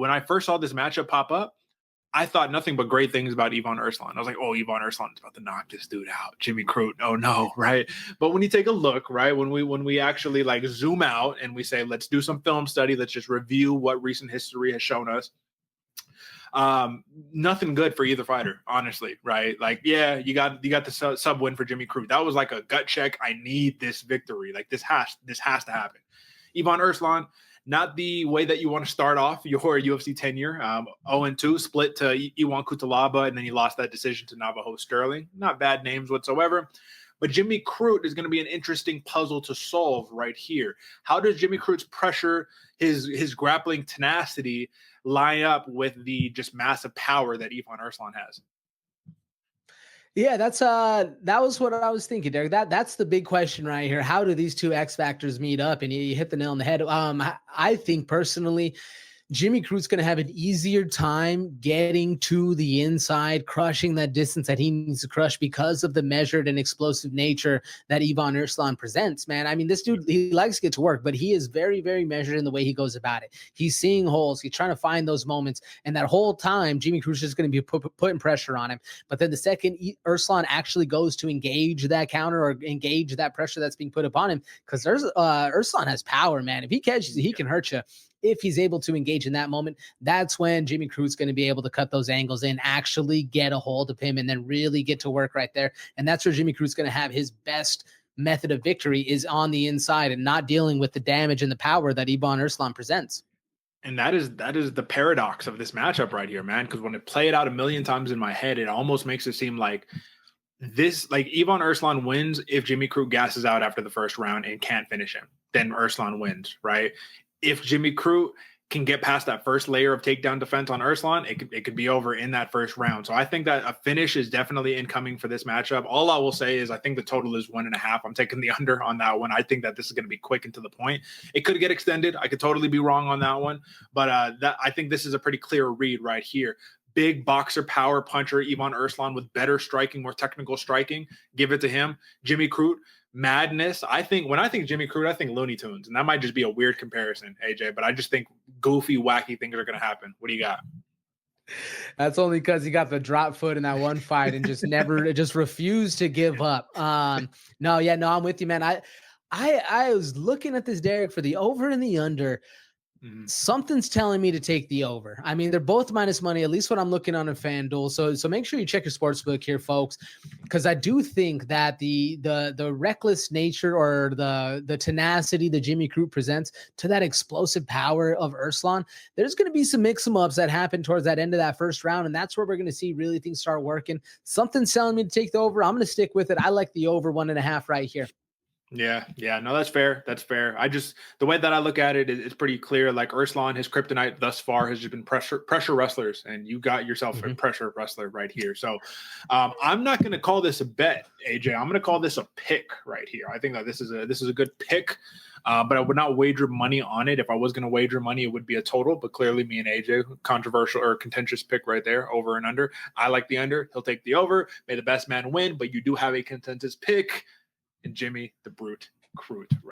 When I first saw this matchup pop up, I thought nothing but great things about Ivan Erslan. I was like, oh, Ivan Erslan is about to knock this dude out. Jimmy Crute, oh no, right? But when you take a look, right, when we actually like zoom out and we say, let's do some film study, let's just review what recent history has shown us. Nothing good for either fighter, honestly, right? Like, yeah, you got the sub win for Jimmy Crute. That was like a gut check. I need this victory. Like this has to happen. Ivan Erslan, not the way that you want to start off your UFC tenure. 0-2, split to Iwan Kutalaba, and then he lost that decision to Navajo Sterling. Not bad names whatsoever. But Jimmy Crute is going to be an interesting puzzle to solve right here. How does Jimmy Crute's pressure, his grappling tenacity, line up with the just massive power that Ivan Erslan has? Yeah, that was what I was thinking, Derek. That's the big question right here. How do these two X factors meet up? And you hit the nail on the head. I think personally, Jimmy Crute's going to have an easier time getting to the inside, crushing that distance that he needs to crush because of the measured and explosive nature that Ivan Erslan presents, man. I mean, this dude, he likes to get to work, but he is very, very measured in the way he goes about it. He's seeing holes. He's trying to find those moments. And that whole time, Jimmy Crute's just going to be putting pressure on him. But then the second Erslan actually goes to engage that counter or engage that pressure that's being put upon him, because Erslan has power, man. If he catches you, he can hurt you. If he's able to engage in that moment, that's when Jimmy Crute's going to be able to cut those angles in, actually get a hold of him, and then really get to work right there. And that's where Jimmy Crute's going to have his best method of victory, is on the inside and not dealing with the damage and the power that Ivan Erslan presents. And that is the paradox of this matchup right here, man. Because when it played out a million times in my head, it almost makes it seem like Ivan Erslan wins if Jimmy Crute gasses out after the first round and can't finish him. Then Erslan wins, right? If Jimmy Crute can get past that first layer of takedown defense on Erslan, it could be over in that first round. So I think that a finish is definitely incoming for this matchup. All I will say is I think the total is 1.5. I'm taking the under on that one. I think that this is going to be quick and to the point. It could get extended. I could totally be wrong on that one, but I think this is a pretty clear read right here. Big boxer, power puncher, Ivan Erslan with better striking, more technical striking. Give it to him. Jimmy Crute, madness. When I think Jimmy Crute, I think Looney Tunes, and that might just be a weird comparison, AJ, but I just think goofy, wacky things are going to happen. What do you got? That's only because he got the drop foot in that one fight and just refused to give up. No, I'm with you, man. I was looking at this, Derek, for the over and the under. Something's telling me to take the over. I mean, they're both minus money, at least what I'm looking on a FanDuel. So make sure you check your sportsbook here, folks, because I do think that the reckless nature or the tenacity that Jimmy Crute presents to that explosive power of Erslan, there's going to be some mix-em-ups that happen towards that end of that first round, and that's where we're going to see really things start working. Something's telling me to take the over. I'm going to stick with it. I like the over 1.5 right here. Yeah, no, that's fair. The way that I look at it is pretty clear. Like Erslan, his kryptonite thus far has just been pressure wrestlers, and you got yourself a pressure wrestler right here. So I'm not going to call this a bet, AJ. I'm going to call this a pick right here. I think that this is a good pick, but I would not wager money on it. If I was going to wager money, it would be a total. But clearly, me and AJ, controversial or contentious pick right there, over and under. I like the under. He'll take the over. May the best man win. But you do have a consensus pick. And Jimmy the Brute Crute.